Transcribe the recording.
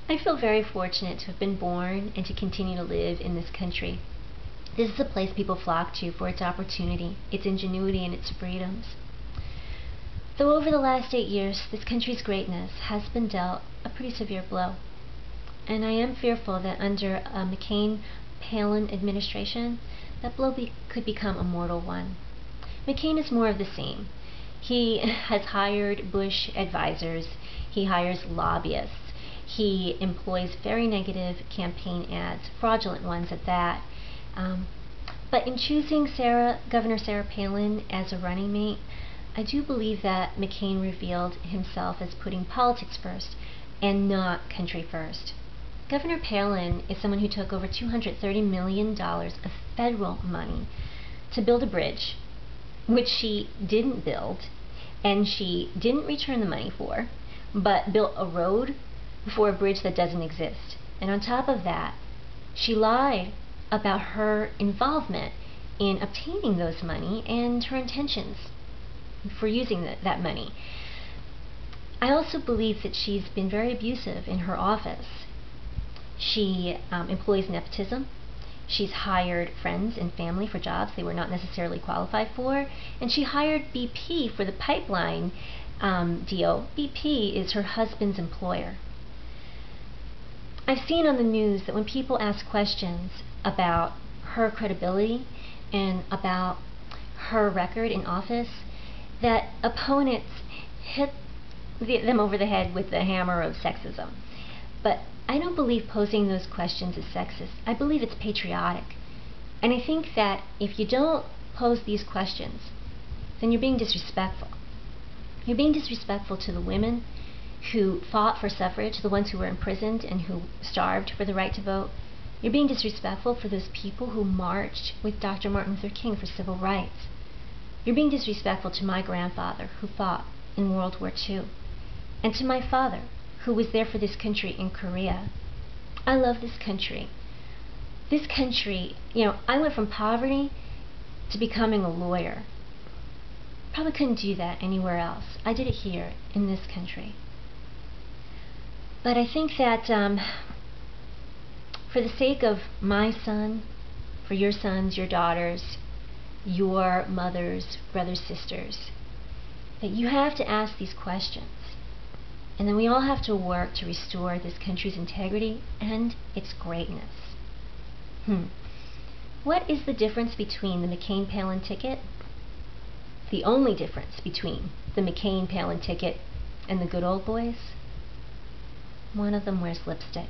I feel very fortunate to have been born and to continue to live in this country. This is a place people flock to for its opportunity, its ingenuity, and its freedoms. Though over the last 8 years, this country's greatness has been dealt a pretty severe blow. And I am fearful that under a McCain-Palin administration, that blow could become a mortal one. McCain is more of the same. He has hired Bush advisors. He hires lobbyists. He employs very negative campaign ads, fraudulent ones at that. But in choosing Governor Sarah Palin as a running mate, I do believe that McCain revealed himself as putting politics first and not country first. Governor Palin is someone who took over $230 million of federal money to build a bridge, which she didn't build, and she didn't return the money for, but built a road for a bridge that doesn't exist. And on top of that, she lied about her involvement in obtaining those money and her intentions for using that money. I also believe that she's been very abusive in her office. She employs nepotism. She's hired friends and family for jobs they were not necessarily qualified for, and she hired BP for the pipeline deal. BP is her husband's employer. I've seen on the news that when people ask questions about her credibility and about her record in office, that opponents hit them over the head with the hammer of sexism. But I don't believe posing those questions is sexist. I believe it's patriotic. And I think that if you don't pose these questions, then you're being disrespectful. You're being disrespectful to the women who fought for suffrage, the ones who were imprisoned and who starved for the right to vote. You're being disrespectful for those people who marched with Dr. Martin Luther King for civil rights. You're being disrespectful to my grandfather who fought in World War II, and to my father who was there for this country in Korea. I love this country. This country, I went from poverty to becoming a lawyer. Probably couldn't do that anywhere else. I did it here in this country. But I think that for the sake of my son, for your sons, your daughters, your mothers, brothers, sisters, that you have to ask these questions. And then we all have to work to restore this country's integrity and its greatness. What is the difference between the McCain-Palin ticket? The only difference between the McCain-Palin ticket and the good old boys? One of them wears lipstick.